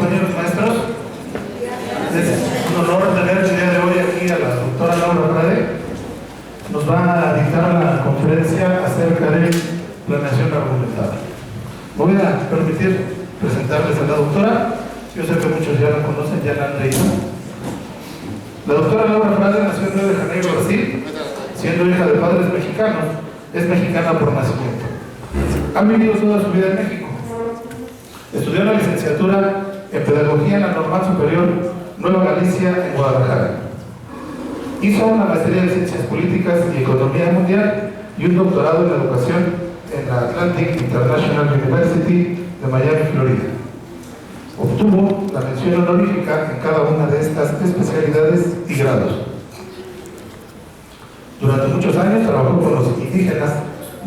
compañeros maestros. Es un honor tener el día de hoy aquí a la doctora Laura Frade. Nos va a dictar una conferencia acerca de planeación argumentada. Me voy a permitir presentarles a la doctora. Yo sé que muchos ya la conocen, ya la han leído. La doctora Laura Frade nació en Río de Janeiro, Brasil, siendo hija de padres mexicanos. Es mexicana por nacimiento. Ha vivido toda su vida en México. Estudió la licenciatura en Pedagogía en la Normal Superior Nueva Galicia en Guadalajara. Hizo una maestría en Ciencias Políticas y Economía Mundial y un doctorado en Educación en la Atlantic International University de Miami, Florida. Obtuvo la mención honorífica en cada una de estas especialidades y grados. Durante muchos años trabajó con los indígenas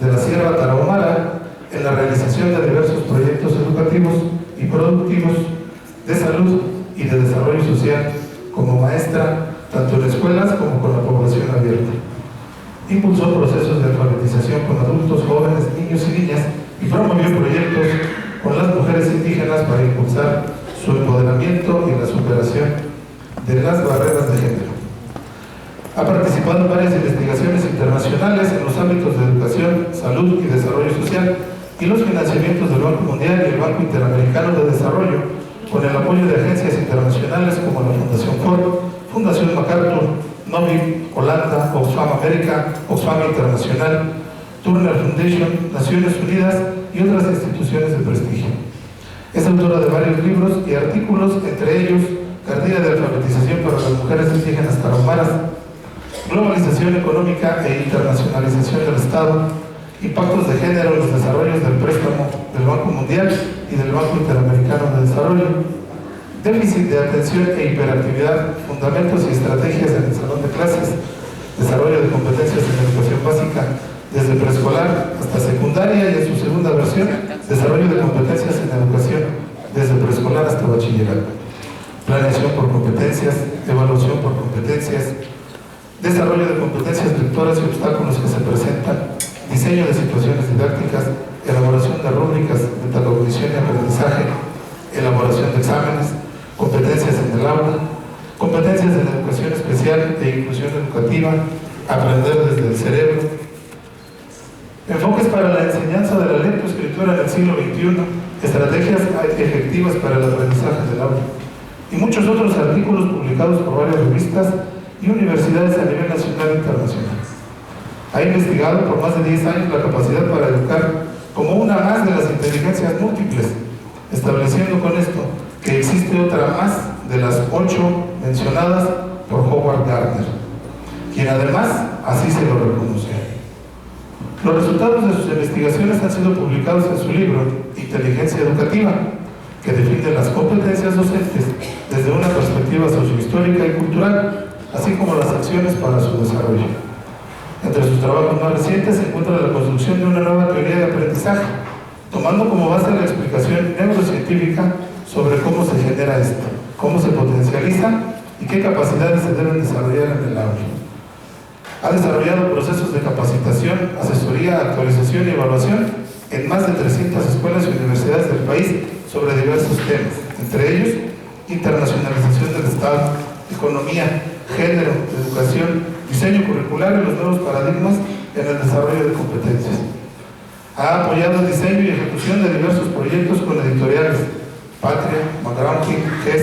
de la Sierra Tarahumara en la realización de diversos proyectos educativos y productivos de salud y de desarrollo social como maestra, tanto en escuelas como con la población abierta. Impulsó procesos de alfabetización con adultos, jóvenes, niños y niñas y promovió proyectos con las mujeres indígenas para impulsar su empoderamiento y la superación de las barreras de género. Ha participado en varias investigaciones internacionales en los ámbitos de educación, salud y desarrollo social y los financiamientos del Banco Mundial y el Banco Interamericano de Desarrollo, con el apoyo de agencias internacionales como la Fundación Ford, Fundación MacArthur, Novi, Holanda, Oxfam América, Oxfam Internacional, Turner Foundation, Naciones Unidas y otras instituciones de prestigio. Es autora de varios libros y artículos, entre ellos Cartilla de Alfabetización para las Mujeres Indígenas Tarahumaras, Globalización Económica e Internacionalización del Estado, Impactos de Género en los Desarrollos del Préstamo del Banco Mundial y del Banco Interamericano de Desarrollo, Déficit de Atención e Hiperactividad, Fundamentos y Estrategias en el Salón de Clases, Desarrollo de Competencias en Educación Básica desde preescolar hasta secundaria y en su segunda versión, Desarrollo de Competencias en Educación desde preescolar hasta bachillerato, Planeación por competencias, Evaluación por competencias, Desarrollo de competencias lectoras y obstáculos que se presentan, Diseño de situaciones didácticas, Elaboración de rúbricas, Metacognición y aprendizaje, Elaboración de exámenes, Competencias en el aula, Competencias en educación especial e inclusión educativa, Aprender desde el cerebro, Enfoques para la enseñanza de la lectoescritura en el siglo XXI, Estrategias efectivas para el aprendizaje del aula, y muchos otros artículos publicados por varias revistas y universidades a nivel nacional e internacional. Ha investigado por más de 10 años la capacidad para educar como una más de las inteligencias múltiples, estableciendo con esto que existe otra más de las 8 mencionadas por Howard Gardner, quien además así se lo reconoció. Los resultados de sus investigaciones han sido publicados en su libro Inteligencia Educativa, que define las competencias docentes desde una perspectiva sociohistórica y cultural, así como las acciones para su desarrollo. Entre sus trabajos más recientes se encuentra la construcción de una nueva teoría de aprendizaje, tomando como base la explicación neurocientífica sobre cómo se genera esto, cómo se potencializa y qué capacidades se deben desarrollar en el aula. Ha desarrollado procesos de capacitación, asesoría, actualización y evaluación en más de 300 escuelas y universidades del país sobre diversos temas, entre ellos internacionalización del Estado, economía, género, educación, diseño curricular y los nuevos paradigmas en el desarrollo de competencias. Ha apoyado el diseño y ejecución de diversos proyectos con editoriales Patria, McGraw-Hill, GES,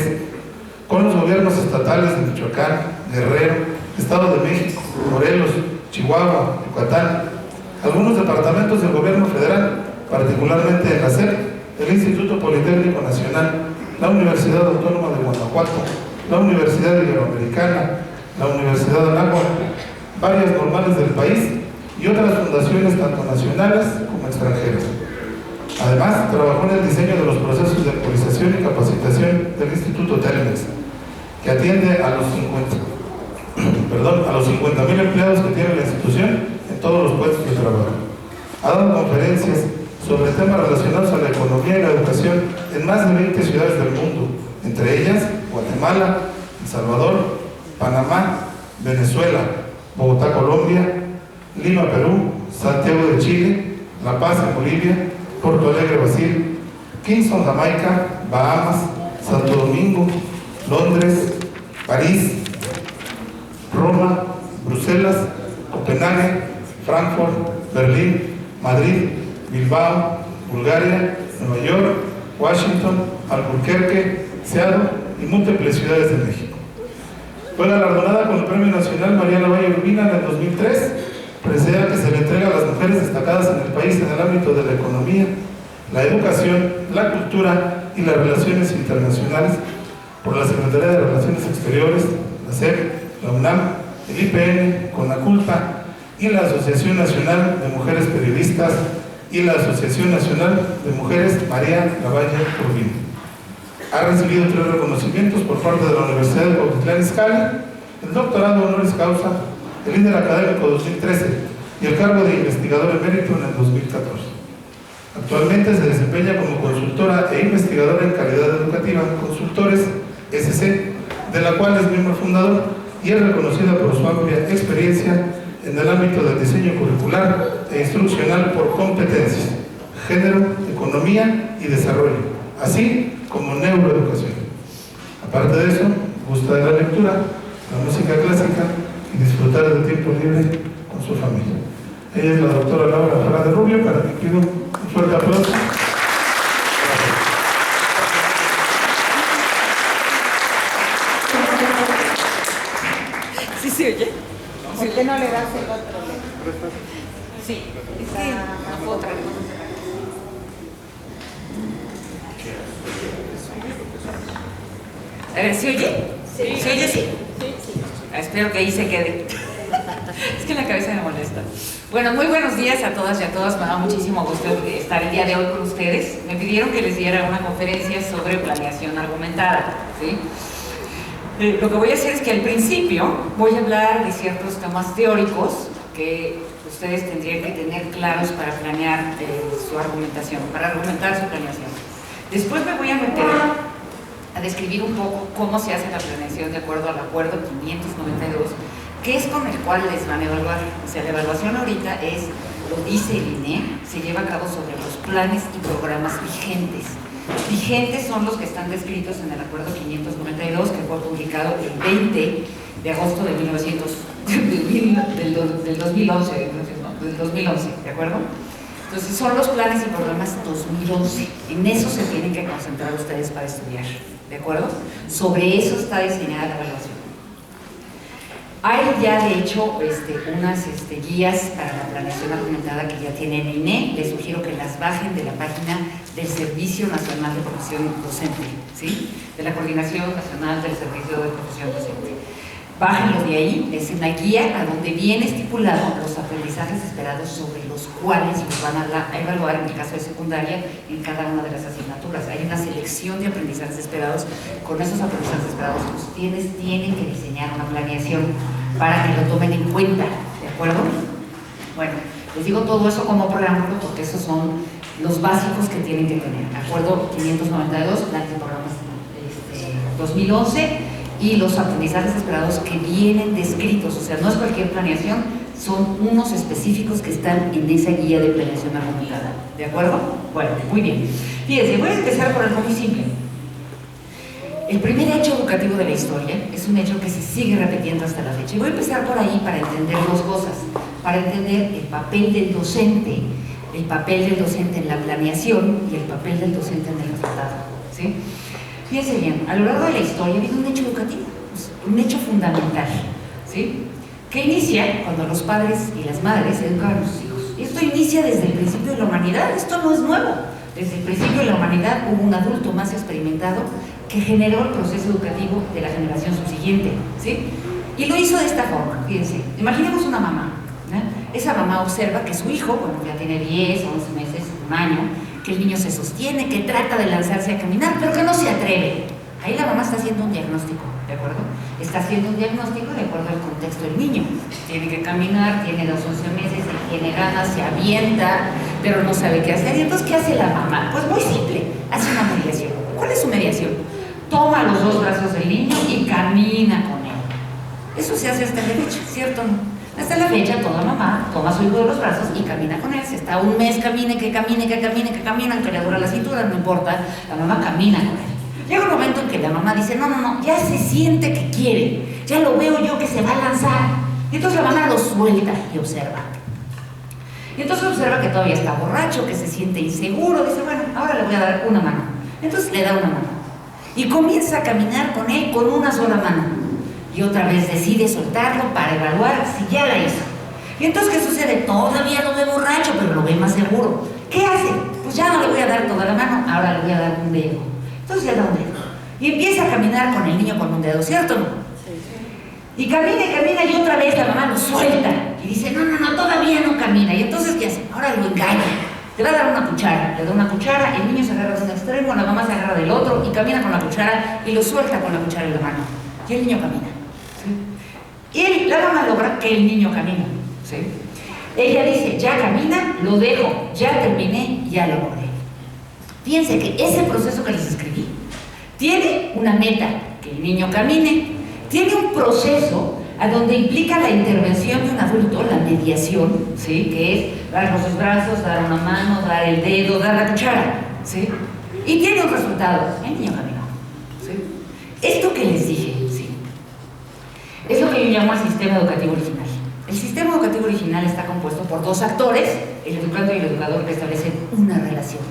con los gobiernos estatales de Michoacán, Guerrero, Estado de México, Morelos, Chihuahua, Yucatán, algunos departamentos del gobierno federal, particularmente en la SEP, el Instituto Politécnico Nacional, la Universidad Autónoma de Guanajuato, la Universidad Iberoamericana, la Universidad de Anáhuac, varias normales del país y otras fundaciones tanto nacionales como extranjeras. Además, trabajó en el diseño de los procesos de actualización y capacitación del Instituto Telmex, que atiende a los 50,000 empleados que tiene la institución en todos los puestos de trabajo. Ha dado conferencias sobre temas relacionados a la economía y la educación en más de 20 ciudades del mundo, entre ellas Guatemala, El Salvador, Panamá, Venezuela, Bogotá, Colombia, Lima, Perú, Santiago de Chile, La Paz en Bolivia, Porto Alegre, Brasil, Kingston, Jamaica, Bahamas, Santo Domingo, Londres, París, Roma, Bruselas, Copenhague, Frankfurt, Berlín, Madrid, Bilbao, Bulgaria, Nueva York, Washington, Albuquerque, Seattle y múltiples ciudades de México. Fue galardonada con el Premio Nacional María Lavalle Urbina en el 2003, presea que se le entrega a las mujeres destacadas en el país en el ámbito de la economía, la educación, la cultura y las relaciones internacionales por la Secretaría de Relaciones Exteriores, la SEP, la UNAM, el IPN, CONACULTA y la Asociación Nacional de Mujeres Periodistas y la Asociación Nacional de Mujeres María Lavalle Urbina. Ha recibido 3 reconocimientos por parte de la Universidad de Cuautitlán Izcalli, el doctorado honoris causa, el líder académico 2013 y el cargo de investigador emérito en el 2014. Actualmente se desempeña como consultora e investigadora en calidad educativa, Consultores SC, de la cual es miembro fundador y es reconocida por su amplia experiencia en el ámbito del diseño curricular e instruccional por competencias, género, economía y desarrollo, así como neuroeducación. Aparte de eso, gusta de la lectura, la música clásica y disfrutar del tiempo libre con su familia. Ella es la doctora Laura Fernández Rubio, para que pido un fuerte aplauso. ¿Sí se oye? ¿Por qué no le das el otro? Sí, es que otra. A ver, ¿se oye? Sí. ¿Se oye? Sí. Sí. Espero que ahí se quede. Es que la cabeza me molesta. Bueno, muy buenos días a todas y a todos. Me da muchísimo gusto estar el día de hoy con ustedes. Me pidieron que les diera una conferencia sobre planeación argumentada, ¿sí? Lo que voy a hacer es que al principio voy a hablar de ciertos temas teóricos que ustedes tendrían que tener claros para planear su argumentación, para argumentar su planeación. Después me voy a meter a describir un poco cómo se hace la planeación de acuerdo al acuerdo 592, que es con el cual les van a evaluar. O sea, la evaluación ahorita es, lo dice el INE, se lleva a cabo sobre los planes y programas vigentes. Vigentes son los que están descritos en el acuerdo 592, que fue publicado el 20 de agosto de 2011, ¿de acuerdo? Entonces son los planes y programas 2011. En eso se tienen que concentrar ustedes para estudiar, ¿de acuerdo? Sobre eso está diseñada la evaluación. Hay ya de hecho unas guías para la planeación argumentada que ya tiene el INE. Les sugiero que las bajen de la página del Servicio Nacional de Profesión Docente, ¿sí? De la Coordinación Nacional del Servicio de Profesión Docente. Bájenlo de ahí, es una guía a donde viene estipulado los aprendizajes esperados sobre los cuales los van a evaluar en el caso de secundaria en cada una de las asignaturas. Hay una selección de aprendizajes esperados. Con esos aprendizajes esperados ustedes tienen que diseñar una planeación para que lo tomen en cuenta, ¿de acuerdo? Bueno, les digo todo eso como preámbulo porque esos son los básicos que tienen que tener. Acuerdo 592, plan de programas 2011 y los aprendizajes esperados que vienen descritos. O sea, no es cualquier planeación, son unos específicos que están en esa guía de planeación argumentada. ¿De acuerdo? Bueno, muy bien. Fíjense, voy a empezar por algo muy simple. El primer hecho educativo de la historia es un hecho que se sigue repitiendo hasta la fecha. Y voy a empezar por ahí para entender dos cosas. Para entender el papel del docente en la planeación y el papel del docente en el resultado, ¿sí? Fíjense bien, a lo largo de la historia ha habido un hecho educativo, un hecho fundamental, ¿sí? Que inicia cuando los padres y las madres educan a sus hijos. Esto inicia desde el principio de la humanidad, esto no es nuevo. Desde el principio de la humanidad hubo un adulto más experimentado que generó el proceso educativo de la generación subsiguiente, ¿sí? Y lo hizo de esta forma, fíjense. Imaginemos una mamá, ¿no? Esa mamá observa que su hijo, bueno, ya tiene 10, 11 meses, un año, que el niño se sostiene, que trata de lanzarse a caminar, pero que no se atreve. Ahí la mamá está haciendo un diagnóstico, ¿de acuerdo? Está haciendo un diagnóstico de acuerdo al contexto del niño. Tiene que caminar, tiene 2, 11 meses, tiene ganas, se avienta, pero no sabe qué hacer. Y entonces, ¿qué hace la mamá? Pues muy simple, hace una mediación. ¿Cuál es su mediación? Toma los 2 brazos del niño y camina con él. Eso se hace hasta la fecha, ¿cierto o no? Hasta la fecha, toda mamá toma a su hijo de los brazos y camina con él. Si está un mes, aunque le dura la cintura, no importa, la mamá camina con él. Llega un momento en que la mamá dice, no, ya se siente que quiere, ya lo veo yo que se va a lanzar. Y entonces la mamá lo suelta y observa. Y entonces observa que todavía está borracho, que se siente inseguro, dice, bueno, ahora le voy a dar una mano. Entonces le da una mano. Y comienza a caminar con él con una sola mano. Y otra vez decide soltarlo para evaluar si ya la hizo. Y entonces, ¿qué sucede? Todavía lo ve borracho, pero lo ve más seguro. ¿Qué hace? Pues ya no le voy a dar toda la mano, ahora le voy a dar un dedo. Entonces le da un dedo. Y empieza a caminar con el niño con un dedo, ¿cierto o no? Y camina y otra vez la mamá lo suelta. Y dice, no, todavía no camina. Y entonces, ¿qué hace? Ahora lo engaña. Le va a dar una cuchara. Le da una cuchara, el niño se agarra de un extremo, la mamá se agarra del otro y camina con la cuchara y lo suelta con la cuchara en la mano. Y el niño camina. ¿Sí? Y la mamá logra que el niño camine. ¿Sí? Ella dice, ya camina, lo dejo, ya terminé, ya lo logré. Fíjense que ese proceso que les escribí tiene una meta, que el niño camine, tiene un proceso a donde implica la intervención de un adulto, la mediación, ¿sí? Que es dar los dos brazos, dar una mano, dar el dedo, dar la cuchara, ¿sí? Y tiene un resultado, el niño caminó, ¿sí? Esto que les dije, ¿sí? Es lo que yo llamo el sistema educativo original. El sistema educativo original está compuesto por dos actores, el educando y el educador, que establecen una relación.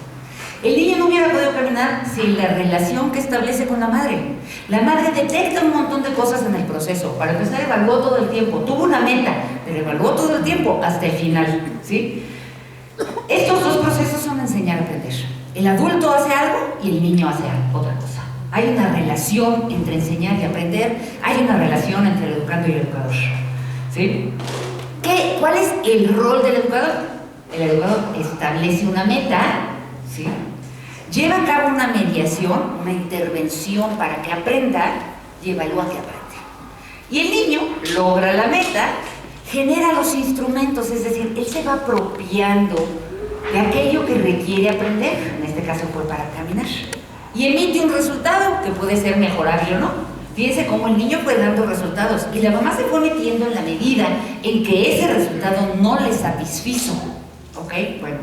El niño no hubiera podido caminar sin la relación que establece con la madre. La madre detecta un montón de cosas en el proceso. Para empezar, evaluó todo el tiempo, tuvo una meta, pero evaluó todo el tiempo hasta el final, ¿sí? Estos dos procesos son enseñar a aprender. El adulto hace algo y el niño hace otra cosa. Hay una relación entre enseñar y aprender, hay una relación entre el educando y el educador, ¿sí? ¿Cuál es el rol del educador? El educador establece una meta, ¿sí? Lleva a cabo una mediación, una intervención para que aprenda y evalúa que aprende. Y el niño logra la meta, genera los instrumentos, es decir, él se va apropiando de aquello que requiere aprender, en este caso fue para caminar, y emite un resultado que puede ser mejorable o no. Fíjense cómo el niño fue dando resultados y la mamá se fue metiendo en la medida en que ese resultado no le satisfizo. ¿Ok? Bueno,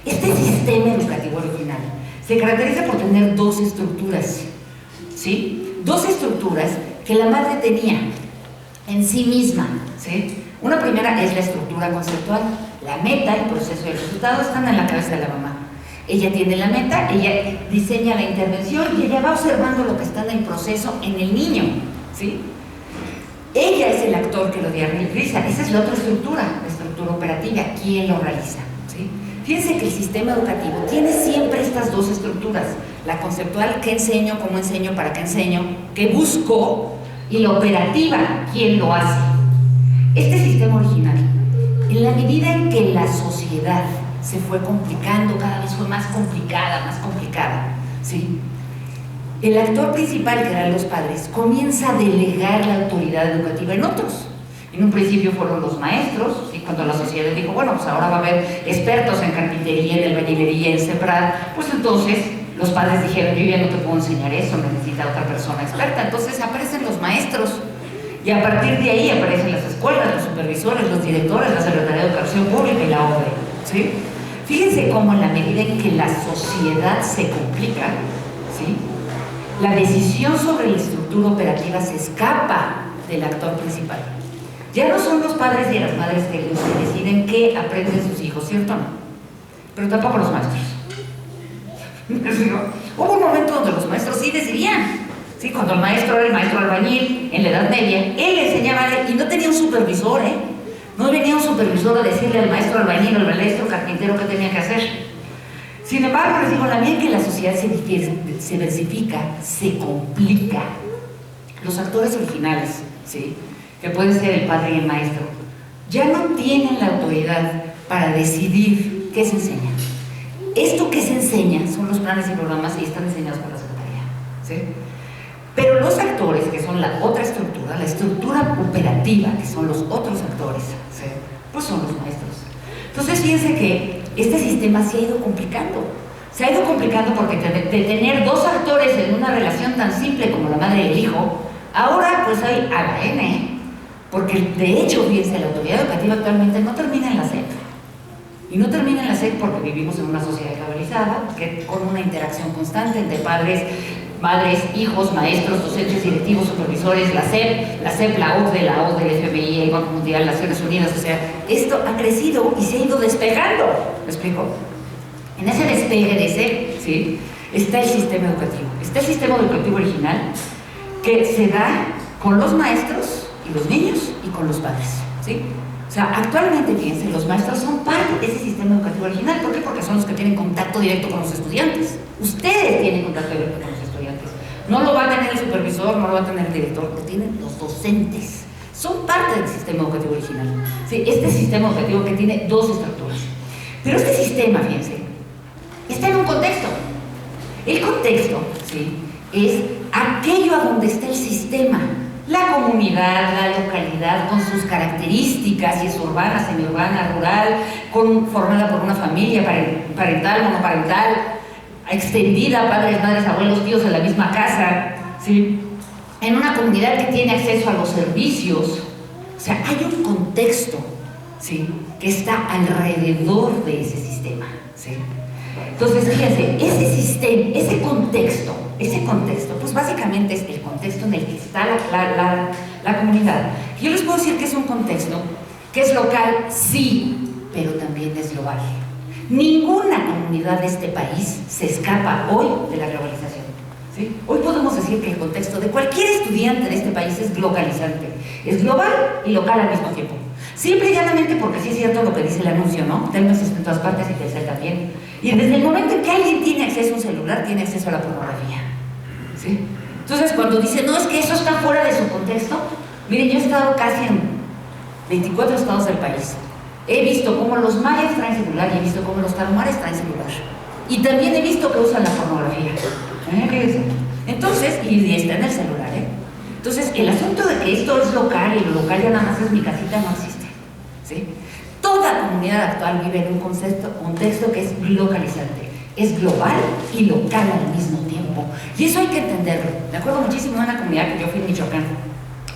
este sistema educativo original se caracteriza por tener dos estructuras, ¿sí? Dos estructuras que la madre tenía en sí misma, ¿sí? Una primera es la estructura conceptual. La meta, el proceso y el resultado están en la cabeza de la mamá. Ella tiene la meta, ella diseña la intervención y ella va observando lo que está en el proceso en el niño, ¿sí? Ella es el actor que lo realiza. Esa es la otra estructura, la estructura operativa. ¿Quién lo realiza? ¿Sí? Fíjense que el sistema educativo tiene siempre estas dos estructuras. La conceptual, ¿qué enseño? ¿Cómo enseño? ¿Para qué enseño? ¿Qué busco? Y la operativa, ¿quién lo hace? Este sistema original, en la medida en que la sociedad se fue complicando, cada vez fue más complicada, ¿sí? El actor principal, que eran los padres, comienza a delegar la autoridad educativa en otros. En un principio fueron los maestros, y cuando la sociedad dijo, bueno, pues ahora va a haber expertos en carpintería, en albañilería, en sembrar, pues entonces los padres dijeron, yo ya no te puedo enseñar eso, necesita otra persona experta. Entonces aparecen los maestros, y a partir de ahí aparecen las escuelas, los supervisores, los directores, la Secretaría de Educación Pública y la ODE, ¿sí? Fíjense cómo en la medida en que la sociedad se complica, ¿sí? La decisión sobre la estructura operativa se escapa del actor principal. Ya no son los padres y las madres que deciden qué aprenden sus hijos, ¿cierto o no? Pero tampoco los maestros. Hubo un momento donde los maestros sí decidían, ¿sí? Cuando el maestro era el maestro albañil en la Edad Media, él enseñaba y no tenía un supervisor, No venía un supervisor a decirle al maestro albañil o al maestro carpintero qué tenía que hacer. Sin embargo, les digo, la medida que la sociedad se diversifica, se complica. Los actores originales, ¿sí? Que pueden ser el padre y el maestro, ya no tienen la autoridad para decidir qué se enseña. Esto que se enseña son los planes y programas y están enseñados por la Secretaría, ¿sí? Pero los actores, que son la otra estructura, la estructura operativa, que son los otros actores, ¿sí? Pues son los maestros. Entonces fíjense que este sistema se ha ido complicando. Se ha ido complicando porque de tener dos actores en una relación tan simple como la madre y el hijo, ahora pues hay a la N, porque de hecho, fíjense, la autoridad educativa actualmente no termina en la SEP. Y no termina en la SEP porque vivimos en una sociedad globalizada, con una interacción constante entre padres madres, hijos, maestros, docentes, directivos, supervisores, la CEP, la OCDE, el FMI, el Banco Mundial, las Naciones Unidas. O sea, esto ha crecido y se ha ido despegando. ¿Me explico? En ese despegue de ese, ¿sí?, está el sistema educativo. Está el sistema educativo original que se da con los maestros y los niños y con los padres, ¿sí? O sea, actualmente, fíjense, los maestros son parte de ese sistema educativo original. ¿Por qué? Porque son los que tienen contacto directo con los estudiantes. Ustedes tienen contacto directo con los estudiantes. No lo va a tener el supervisor, no lo va a tener el director, lo tienen los docentes. Son parte del sistema educativo original. ¿Sí? Este sistema educativo que tiene dos estructuras. Pero este sistema, fíjense, está en un contexto. El contexto, ¿sí?, es aquello a donde está el sistema. La comunidad, la localidad, con sus características, si es urbana, semiurbana, rural, formada por una familia parental, monoparental, extendida, padres, madres, abuelos, tíos en la misma casa, ¿sí?, en una comunidad que tiene acceso a los servicios. O sea, hay un contexto, ¿sí?, que está alrededor de ese sistema, ¿sí? Entonces, fíjense, ese sistema, ese contexto, pues básicamente es el contexto en el que está la comunidad. Yo les puedo decir que es un contexto que es local, sí, pero también es global. Ninguna comunidad de este país se escapa hoy de la globalización, ¿sí? Hoy podemos decir que el contexto de cualquier estudiante de este país es globalizante, es global y local al mismo tiempo. Simple y llanamente porque sí es cierto lo que dice el anuncio, ¿no? Telmex está en todas partes y Telcel también. Y desde el momento en que alguien tiene acceso a un celular, tiene acceso a la pornografía, ¿sí? Entonces, cuando dicen, no, es que eso está fuera de su contexto, miren, yo he estado casi en 24 estados del país. He visto cómo los mayas traen celular y he visto cómo los tarahumares traen celular. Y también he visto que usan la pornografía. Fíjense. Entonces, y está en el celular, ¿eh? Entonces, el asunto de que esto es local y lo local ya nada más es mi casita no existe, ¿sí? Toda comunidad actual vive en un contexto que es localizante, es global y local al mismo tiempo. Y eso hay que entenderlo. Me acuerdo muchísimo de una comunidad que yo fui en Michoacán,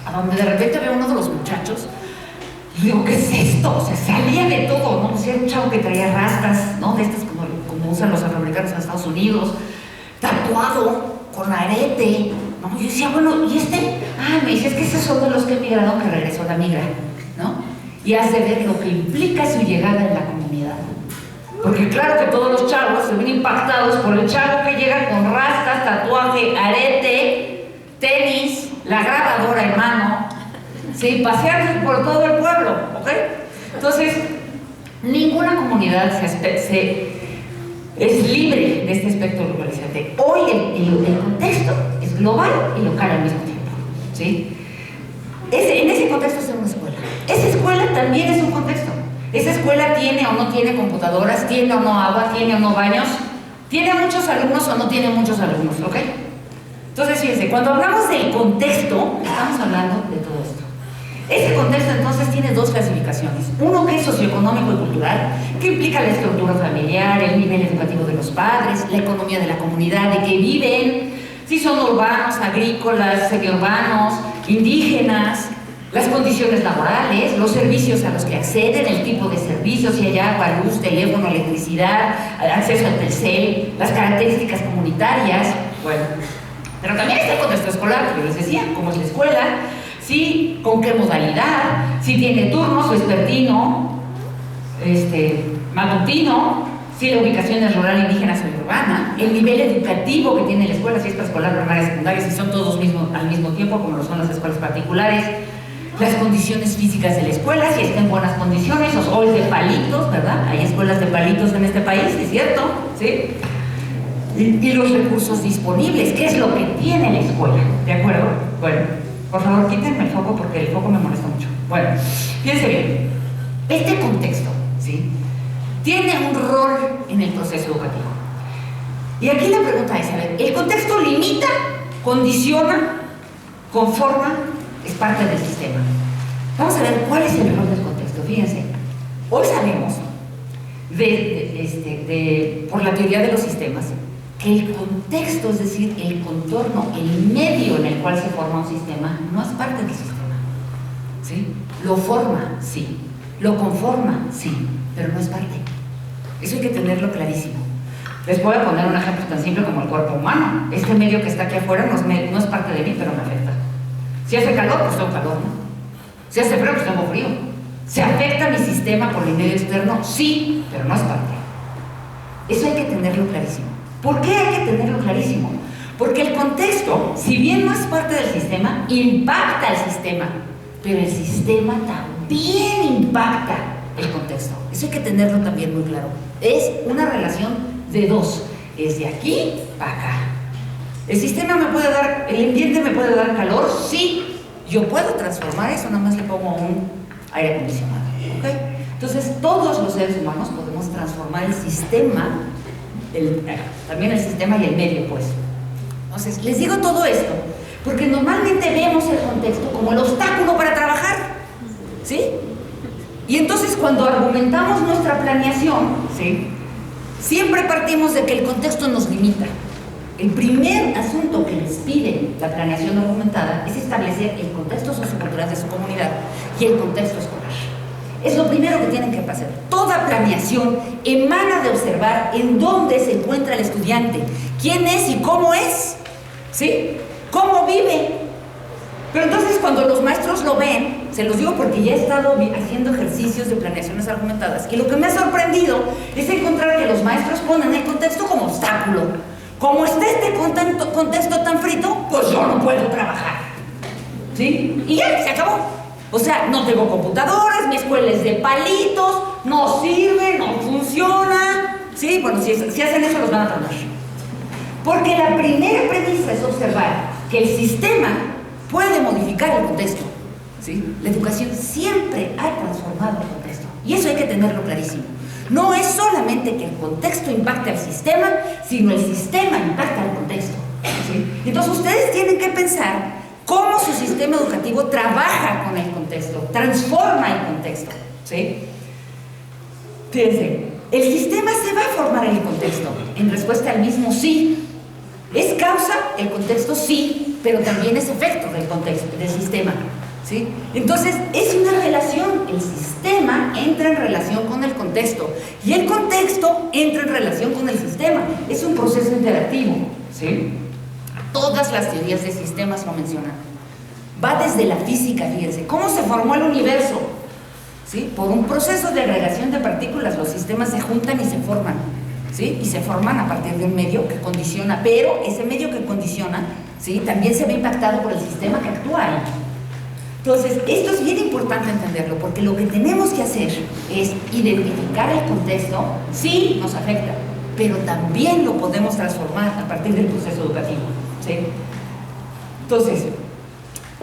a donde de repente veo uno de los muchachos y digo, ¿qué es esto? O sea, salía de todo, ¿no? O sea, un chavo que traía rastas, ¿no? De estas como usan los afroamericanos en Estados Unidos, tatuado, con arete, ¿no? Yo decía, bueno, ¿y este? Ah, me dice, es que esos son de los que emigraron, que regresó a la migra, ¿no? Y hace ver lo que implica su llegada en la comunidad. Porque claro que todos los chavos se ven impactados por el chavo que llega con rastas, tatuaje, arete, tenis, la grabadora en mano, ¿sí?, pasearse por todo el pueblo, ¿ok? Entonces, ninguna comunidad es libre de este aspecto globalizante. Hoy el contexto es global y local al mismo tiempo, ¿sí? En ese contexto es una escuela. Esa escuela también es un contexto. Esa escuela tiene o no tiene computadoras, tiene o no agua, tiene o no baños, tiene muchos alumnos o no tiene muchos alumnos, ¿ok? Entonces, fíjense, cuando hablamos del contexto, estamos hablando de todo esto. Ese contexto entonces tiene dos clasificaciones. Uno que es socioeconómico y cultural, que implica la estructura familiar, el nivel educativo de los padres, la economía de la comunidad, de que viven, si son urbanos, agrícolas, semiurbanos, indígenas, las condiciones laborales, los servicios a los que acceden, el tipo de servicios, si hay agua, luz, teléfono, electricidad, acceso al Telcel, las características comunitarias, bueno. Pero también está el contexto escolar, que yo les decía, cómo es la escuela, sí, con qué modalidad, si tiene turnos vespertino, matutino, si la ubicación es rural, indígena o urbana, el nivel educativo que tiene la escuela, si es preescolar, primaria, secundaria, si son todos al mismo tiempo, como lo son las escuelas particulares, las condiciones físicas de la escuela, si está en buenas condiciones, o es de palitos, ¿verdad? Hay escuelas de palitos en este país, ¿es cierto? ¿Sí? Y los recursos disponibles, ¿qué es lo que tiene la escuela? ¿De acuerdo? Bueno, por favor, quítenme el foco porque el foco me molesta mucho. Bueno, fíjense bien, este contexto, ¿sí?, tiene un rol en el proceso educativo. Y aquí la pregunta es, a ver, ¿el contexto limita, condiciona, conforma, es parte del sistema? Vamos a ver cuál es el rol del contexto. Fíjense, hoy sabemos, por la teoría de los sistemas, que el contexto, es decir, el contorno, el medio en el cual se forma un sistema, no es parte del sistema, ¿sí? Lo forma, sí, lo conforma, sí, pero no es parte. Eso hay que tenerlo clarísimo. Les voy a poner un ejemplo tan simple como el cuerpo humano. Este medio que está aquí afuera no es parte de mí, pero me afecta. Si hace calor, pues tengo calor, ¿no? Si hace frío, pues tengo frío. ¿Se afecta mi sistema por el medio externo? Sí, pero no es parte. Eso hay que tenerlo clarísimo. ¿Por qué hay que tenerlo clarísimo? Porque el contexto, si bien no es parte del sistema, impacta al sistema, pero el sistema también impacta el contexto. Eso hay que tenerlo también muy claro. Es una relación de dos, es de aquí para acá. El sistema me puede dar, el ambiente me puede dar calor, sí, yo puedo transformar eso, nada más le pongo un aire acondicionado, ¿ok? Entonces todos los seres humanos podemos transformar el sistema, también el sistema y el medio, pues. Entonces, les digo todo esto, porque normalmente vemos el contexto como el obstáculo para trabajar, ¿sí? Y entonces cuando argumentamos nuestra planeación, ¿sí?, siempre partimos de que el contexto nos limita. El primer asunto que les pide la planeación argumentada es establecer el contexto sociocultural de su comunidad y el contexto escolar. Es lo primero que tienen que hacer. Toda planeación emana de observar en dónde se encuentra el estudiante, quién es y cómo es, ¿sí?, cómo vive. Pero entonces cuando los maestros lo ven, se los digo porque ya he estado haciendo ejercicios de planeaciones argumentadas, y lo que me ha sorprendido es encontrar que los maestros ponen el contexto como obstáculo. Como está este contexto tan frito, pues yo no puedo trabajar, ¿sí? Y ya, se acabó. O sea, no tengo computadoras, mi escuela es de palitos, no sirve, no funciona, ¿sí? Bueno, si hacen eso los van a tardar. Porque la primera premisa es observar que el sistema puede modificar el contexto, ¿sí? La educación siempre ha transformado el contexto, y eso hay que tenerlo clarísimo. No es solamente que el contexto impacte al sistema, sino el sistema impacta al contexto, ¿sí? Entonces ustedes tienen que pensar cómo su sistema educativo trabaja con el contexto, transforma el contexto, ¿sí? Fíjense, el sistema se va a formar en el contexto, en respuesta al mismo sí. Es causa el contexto, sí, pero también es efecto del contexto, del sistema, ¿sí? Entonces, es una relación. El sistema entra en relación con el contexto y el contexto entra en relación con el sistema. Es un proceso interactivo, ¿sí? Todas las teorías de sistemas lo mencionan. Va desde la física, fíjense. ¿Cómo se formó el universo? ¿Sí? Por un proceso de agregación de partículas, los sistemas se juntan y se forman, ¿sí? Y se forman a partir de un medio que condiciona, pero ese medio que condiciona, ¿sí?, también se ve impactado por el sistema que actúa ahí. Entonces, esto es bien importante entenderlo, porque lo que tenemos que hacer es identificar el contexto. Sí, nos afecta, pero también lo podemos transformar a partir del proceso educativo, ¿sí? Entonces,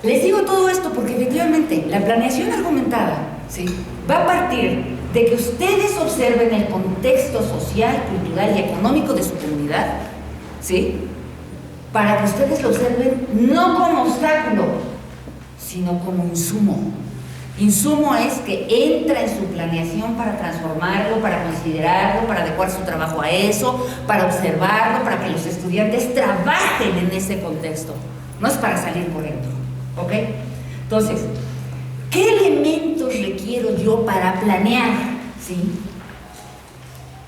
les digo todo esto porque efectivamente la planeación argumentada, ¿sí?, va a partir de que ustedes observen el contexto social, cultural y económico de su comunidad, ¿sí?, para que ustedes lo observen no como obstáculo, sino como insumo. Insumo es que entra en su planeación para transformarlo, para considerarlo, para adecuar su trabajo a eso, para observarlo, para que los estudiantes trabajen en ese contexto. No es para salir corriendo, ¿ok? Entonces, ¿qué elementos requiero yo para planear? ¿Sí?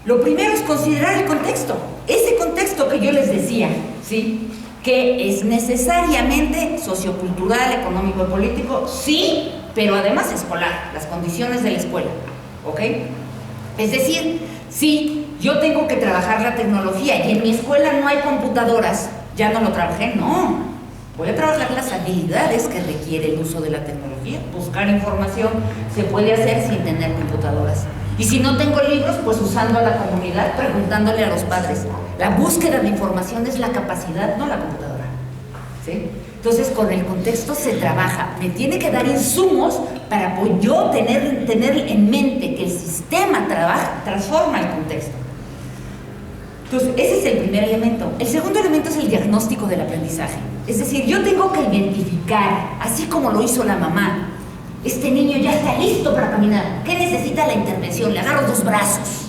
Lo primero es considerar el contexto. Ese contexto que yo les decía, ¿sí?, que es necesariamente sociocultural, económico y político, sí, pero además escolar, las condiciones de la escuela, ¿ok? Es decir, sí, yo tengo que trabajar la tecnología y en mi escuela no hay computadoras, ya no lo trabajé, no. Voy a trabajar las habilidades que requiere el uso de la tecnología. Buscar información se puede hacer sin tener computadoras. Y si no tengo libros, pues usando a la comunidad, preguntándole a los padres. La búsqueda de información es la capacidad, no la computadora, ¿sí? Entonces, con el contexto se trabaja. Me tiene que dar insumos para yo tener en mente que el sistema transforma el contexto. Entonces, ese es el primer elemento. El segundo elemento es el diagnóstico del aprendizaje. Es decir, yo tengo que identificar, así como lo hizo la mamá, este niño ya está listo para caminar. ¿Qué necesita la intervención? Le agarro 2 brazos,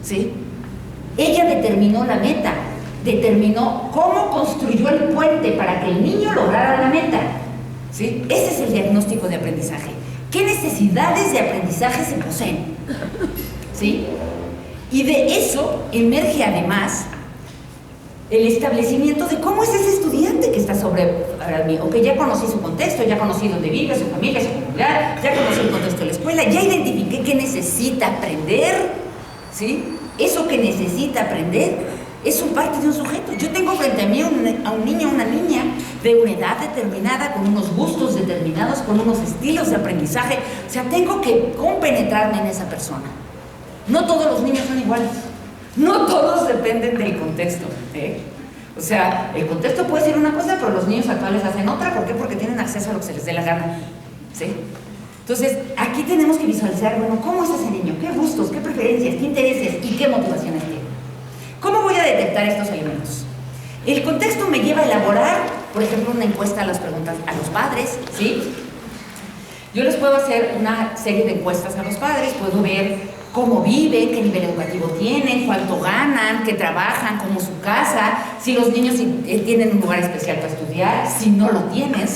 ¿sí? Ella determinó la meta, determinó cómo construyó el puente para que el niño lograra la meta, ¿sí? Ese es el diagnóstico de aprendizaje. ¿Qué necesidades de aprendizaje se poseen? ¿Sí? Y de eso emerge además el establecimiento de cómo es ese estudiante que está sobre mí. Ok, ya conocí su contexto, ya conocí dónde vive, su familia, su comunidad, ya conocí el contexto de la escuela, ya identifiqué qué necesita aprender, ¿sí? Eso que necesita aprender es parte de un sujeto. Yo tengo frente a mí a un niño o una niña de una edad determinada, con unos gustos determinados, con unos estilos de aprendizaje. O sea, tengo que compenetrarme en esa persona. No todos los niños son iguales. No todos dependen del contexto, ¿eh? O sea, el contexto puede ser una cosa, pero los niños actuales hacen otra. ¿Por qué? Porque tienen acceso a lo que se les dé la gana, ¿sí? Entonces, aquí tenemos que visualizar, bueno, ¿cómo es ese niño? ¿Qué gustos, qué preferencias, qué intereses y qué motivaciones tiene? ¿Cómo voy a detectar estos elementos? El contexto me lleva a elaborar, por ejemplo, una encuesta a las preguntas a los padres, ¿sí? Yo les puedo hacer una serie de encuestas a los padres, puedo ver cómo viven, qué nivel educativo tienen, cuánto ganan, qué trabajan, cómo es su casa, si los niños tienen un lugar especial para estudiar, si no lo tienen,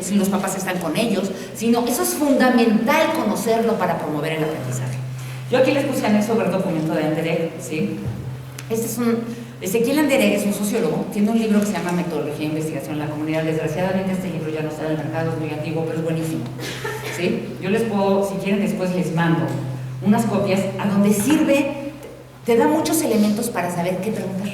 si los papás están con ellos, eso es fundamental conocerlo para promover el aprendizaje. Yo aquí les puse anexo ver documento de Anderegg, ¿sí? Ezequiel Anderegg es un sociólogo, tiene un libro que se llama Metodología e Investigación en la Comunidad. Desgraciadamente este libro ya no está en el mercado, es muy antiguo, pero es buenísimo, ¿sí? Yo les puedo, si quieren después les mando unas copias a donde sirve, te da muchos elementos para saber qué preguntar.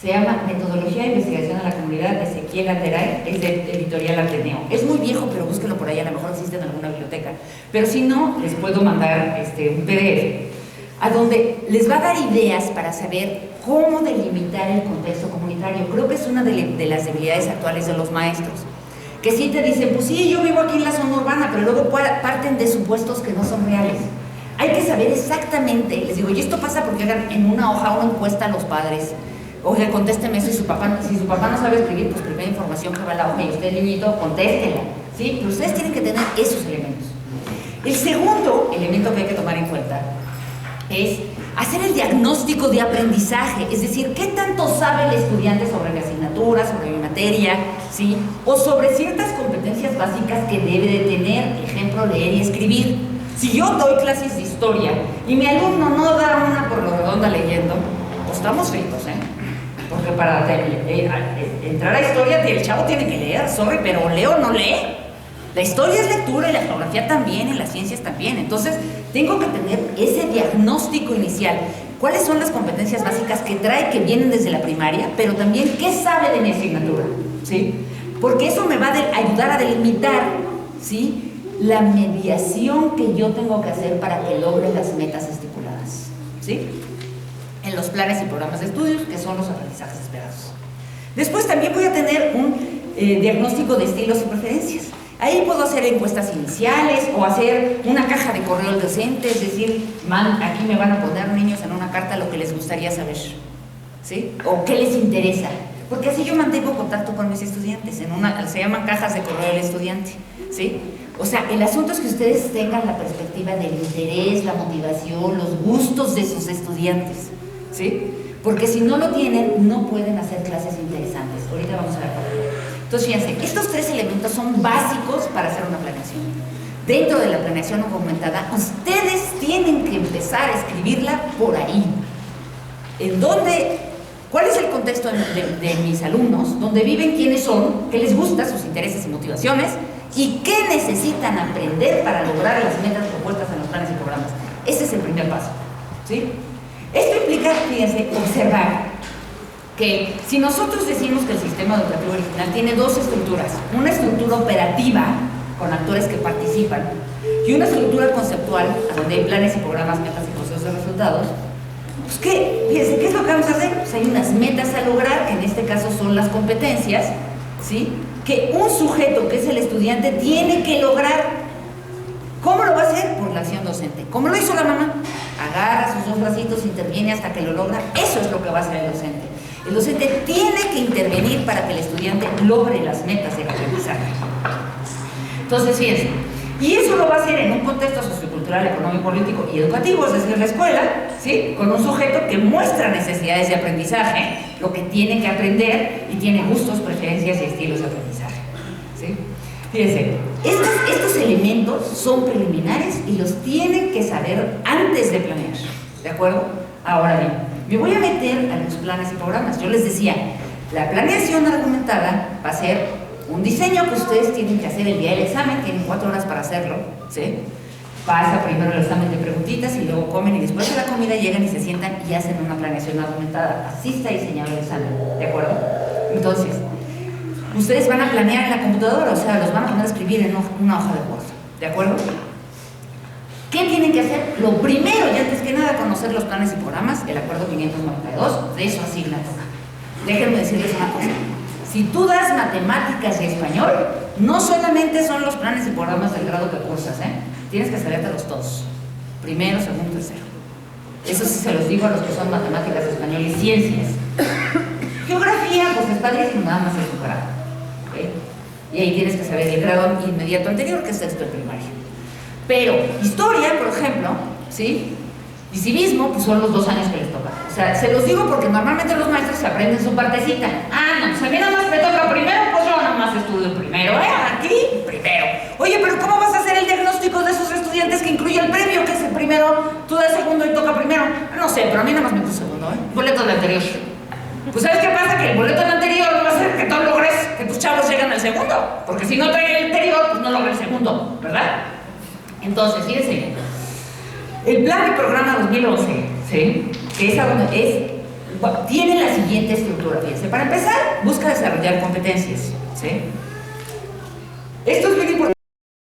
Se llama Metodología e Investigación en la Comunidad de Ezequiel Anderegg, es de Editorial Ateneo. Es muy viejo, pero búsquenlo por ahí, a lo mejor existe en alguna biblioteca. Pero si no, les puedo mandar un PDF a donde les va a dar ideas para saber cómo delimitar el contexto comunitario. Creo que es una de las debilidades actuales de los maestros, que sí te dicen, pues sí, yo vivo aquí en la zona urbana, pero luego parten de supuestos que no son reales. Hay que saber exactamente, les digo, y esto pasa porque hagan en una hoja una encuesta a los padres, oye, contésteme eso, y si su papá no sabe escribir, pues primera información que va a la hoja, y usted, niñito, contéstela, ¿sí? Pero ustedes tienen que tener esos elementos. El segundo elemento que hay que tomar en cuenta es hacer el diagnóstico de aprendizaje, es decir, ¿qué tanto sabe el estudiante sobre la asignatura, sobre mi materia, ¿sí? O sobre ciertas competencias básicas que debe de tener, ejemplo, leer y escribir. Si yo doy clases de historia y mi alumno no da una por lo redonda leyendo, pues estamos fritos, ¿eh? Porque para entrar a historia el chavo tiene que leer, sorry, pero lee o no lee. La historia es lectura y la geografía también, y las ciencias también. Entonces, tengo que tener ese diagnóstico inicial. ¿Cuáles son las competencias básicas que trae, que vienen desde la primaria? Pero también, ¿qué sabe de mi asignatura? ¿Sí? Porque eso me va a ayudar a delimitar, ¿sí?, la mediación que yo tengo que hacer para que logre las metas estipuladas, ¿sí?, en los planes y programas de estudios, que son los aprendizajes esperados. Después también voy a tener un diagnóstico de estilos y preferencias. Ahí puedo hacer encuestas iniciales o hacer una caja de correo al docente, es decir, aquí me van a poner niños en una carta lo que les gustaría saber, ¿sí? O qué les interesa, porque así yo mantengo contacto con mis estudiantes, se llaman cajas de correo del estudiante, ¿sí? O sea, el asunto es que ustedes tengan la perspectiva del interés, la motivación, los gustos de sus estudiantes, ¿sí? Porque si no lo tienen, no pueden hacer clases interesantes. Ahorita vamos a ver. Entonces, fíjense, estos tres elementos son básicos para hacer una planeación. Dentro de la planeación documentada, ustedes tienen que empezar a escribirla por ahí. ¿Cuál es el contexto de mis alumnos? ¿Dónde viven? ¿Quiénes son? ¿Qué les gusta? Sus intereses y motivaciones. ¿Y qué necesitan aprender para lograr las metas propuestas en los planes y programas? Ese es el primer paso, ¿sí? Esto implica, fíjense, observar que si nosotros decimos que el sistema educativo original tiene dos estructuras, una estructura operativa con actores que participan y una estructura conceptual donde hay planes y programas, metas y procesos de resultados, pues fíjense, ¿qué es lo que vamos a hacer? Pues hay unas metas a lograr, que en este caso son las competencias, ¿sí?, que un sujeto, que es el estudiante, tiene que lograr. ¿Cómo lo va a hacer? Por la acción docente. ¿Cómo lo hizo la mamá? Agarra sus dos bracitos, interviene hasta que lo logra. Eso es lo que va a hacer el docente. El docente tiene que intervenir para que el estudiante logre las metas del aprendizaje. Entonces, fíjense, y eso lo va a hacer en un contexto sociocultural, económico, político y educativo, es decir, la escuela, ¿sí?, con un sujeto que muestra necesidades de aprendizaje, lo que tiene que aprender y tiene gustos, preferencias y estilos de aprendizaje, ¿sí? Fíjense, estos elementos son preliminares y los tienen que saber antes de planear. ¿de acuerdo? Ahora bien, me voy a meter a los planes y programas. Yo les decía, la planeación argumentada va a ser un diseño que ustedes tienen que hacer el día del examen, tienen 4 horas para hacerlo, ¿sí? Pasa primero el examen de preguntitas y luego comen y después de la comida llegan y se sientan y hacen una planeación argumentada. Así está diseñado el examen, ¿de acuerdo? Entonces, ustedes van a planear en la computadora, o sea, los van a poner a escribir en una hoja de Word, ¿de acuerdo? ¿Qué tienen que hacer? Lo primero, y antes que nada, conocer los planes y programas, el acuerdo 592, de eso asignan. Déjenme decirles una cosa. Si tú das matemáticas y español, no solamente son los planes y programas del grado que cursas, tienes que sabértelos todos. Primero, segundo, tercero. Eso sí se los digo a los que son matemáticas, español y ciencias. Geografía, pues es padrísimo, nada más es un grado. ¿Okay? Y ahí tienes que saber el grado inmediato anterior, que es sexto de primaria. Pero historia, por ejemplo, ¿sí? Y civismo, pues son los 2 años que les toca. O sea, se los digo porque normalmente los maestros se aprenden su partecita. Ah, no, pues a mí nada más me toca primero, pues yo nada más estudio primero, aquí, primero. Oye, pero ¿cómo vas a hacer el diagnóstico de esos estudiantes que incluye el previo, que es el primero, tú das segundo y toca primero? No sé, pero a mí nada más me puso segundo, boleto del anterior. Pues ¿sabes qué pasa? Que el boleto del anterior no va a hacer que tú logres que tus chavos lleguen al segundo. Porque si no traen el anterior, pues no logran el segundo, ¿verdad? Entonces, fíjense, el plan y programa 2011, ¿sí? Que es a donde tiene la siguiente estructura, fíjense. Para empezar, busca desarrollar competencias, ¿sí? Esto es bien importante.